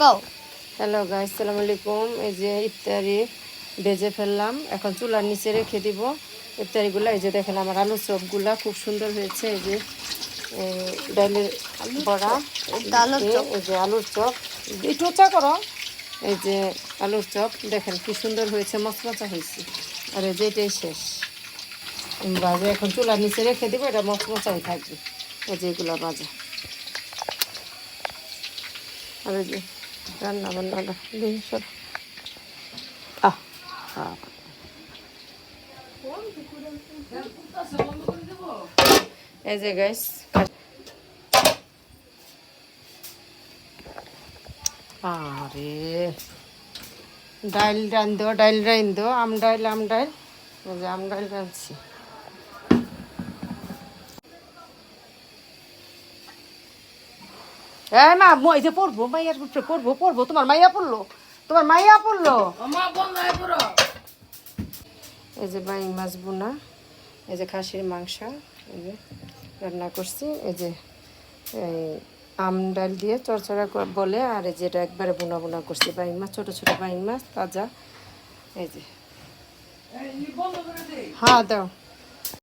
কও hello guys, আসসালামু আলাইকুম। এই যে ইফতারি ভেজে ফেললাম, এখন চুলার নিচে রেখে দিব ইফতারিগুলো। এই যে দেখেন আমার আলু চপগুলা খুব সুন্দর হয়েছে। এই যে ডালের বড়া, আলুর চপ এই যে আলুর চপ, একটু চা করো। এই যে আলুর চপ দেখেন কি সুন্দর হয়েছে, মচমচা হয়েছে। আর এই যে এটাই শেষ বাজে, এখন চুলার নিচে রেখে দেবো, এটা মচমচাই থাকবে। এই যে এগুলো বাজা। আর এই যে রান্না বান্না সব এই যে গাইস, আরে ডাইল রান্ধো, ডাইল রান্ধো, আম ডাইল, আম ডাইল। এই যে আম ডাইল রাঁধছি। এই মা, মই যে পড়বো, মাইয়ার উপরে পড়বো, পড়বো, তোমার মাইয়া পড়লো, তোমার মাইয়া পড়লো। এই যে বাইং মাছ বোনা, এই যে খাসির মাংস, এই যে রান্না করছি। এই যে এই আম ডাল দিয়ে চড়চড়া বলে, আর এই যেটা একবারে বোনা বোনা করছি বাইং মাছ, ছোটো ছোটো বাইং মাছ তাজা। এই যে হ্যাঁ দাও।